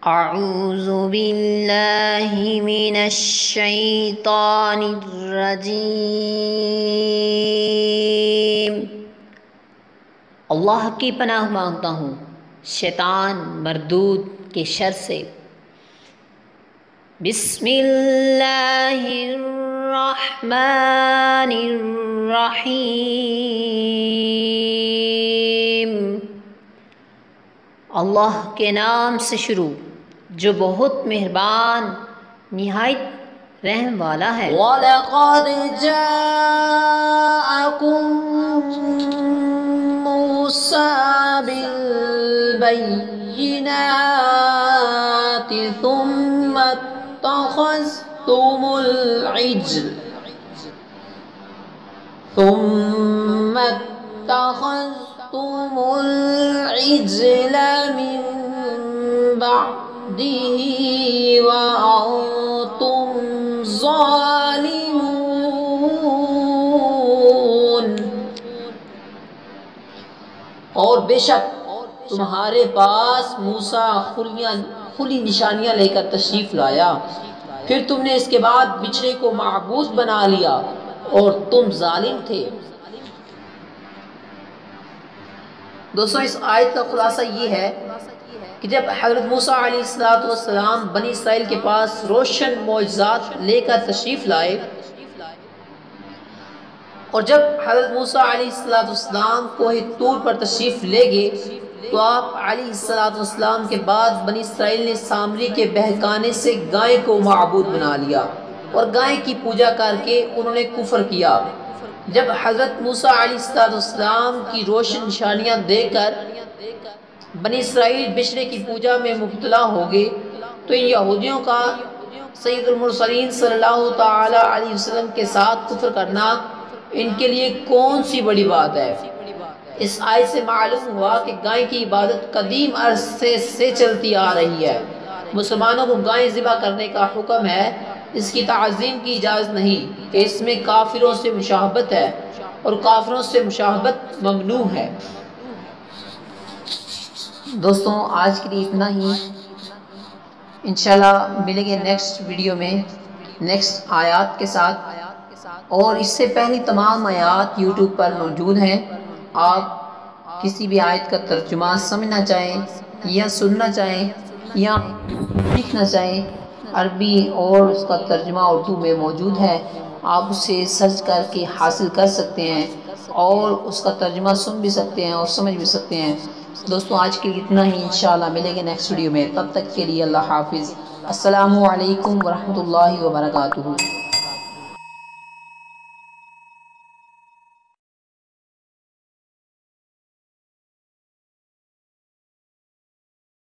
اعوذ باللہ من الشیطان الرجیم۔ اللہ کی پناہ مانگتا ہوں شیطان مردود کے شر سے۔ بسم اللہ الرحمن الرحیم۔ اللہ کے نام سے شروع جو بہت مہربان نہایت رحم والا ہے۔ وَلَقَدْ جَاءَكُم مُوسَىٰ بِالْبَيِّنَاتِ ثُمَّ اتَّخَذْتُمُ الْعِجْلَ مِن بَعْدِهِ وَأَنْتُمْ ظَالِمُونَ۔ اور بے شک تمہارے پاس موسیٰ کھلی نشانیاں لے کر تشریف لایا، پھر تم نے اس کے بعد بچھڑے کو معبود بنا لیا اور تم ظالم تھے۔ دوستوں، اس آیت کا خلاصہ یہ ہے کہ جب حضرت موسیٰ علیہ السلام بنی اسرائیل کے پاس روشن معجزات لے کر تشریف لائے، اور جب حضرت موسیٰ علیہ السلام کوہ طور پر تشریف لے گئے تو آپ علیہ السلام کے بعد بنی اسرائیل نے سامری کے بہکانے سے گائے کو معبود بنا لیا اور گائے کی پوجا کر کے انہوں نے کفر کیا۔ جب حضرت موسیٰ علیہ السلام کی روشن نشانیاں دیکھ کر بنی اسرائیل بچھڑے کی پوجا میں مبتلا ہو گئے تو ان یہودیوں کا سید المرسلین صلی اللہ تعالی علیہ وسلم کے ساتھ کفر کرنا ان کے لیے کون سی بڑی بات ہے۔ اس آیت سے معلوم ہوا کہ گائے کی عبادت قدیم عرصے سے چلتی آ رہی ہے۔ مسلمانوں کو گائے ذبح کرنے کا حکم ہے، اس کی تعظیم کی اجازت نہیں کہ اس میں کافروں سے مشابہت ہے اور کافروں سے مشابہت ممنوع ہے۔ دوستوں، آج کے لیے اتنا ہی، انشاءاللہ ملیں گے نیکسٹ ویڈیو میں نیکسٹ آیات کے ساتھ، اور اس سے پہلی تمام آیات یوٹیوب پر موجود ہیں۔ آپ کسی بھی آیت کا ترجمہ سمجھنا چاہیں یا سننا چاہیں یا لکھنا چاہیں، عربی اور اس کا ترجمہ اردو میں موجود ہے، آپ اسے سرچ کر کے حاصل کر سکتے ہیں اور اس کا ترجمہ سن بھی سکتے ہیں اور سمجھ بھی سکتے ہیں۔ دوستوں، آج کے لیے اتنا ہی، انشاءاللہ ملیں گے نیکسٹ ویڈیو میں، تب تک کے لیے اللہ حافظ۔ السلام علیکم ورحمۃ اللہ وبرکاتہ۔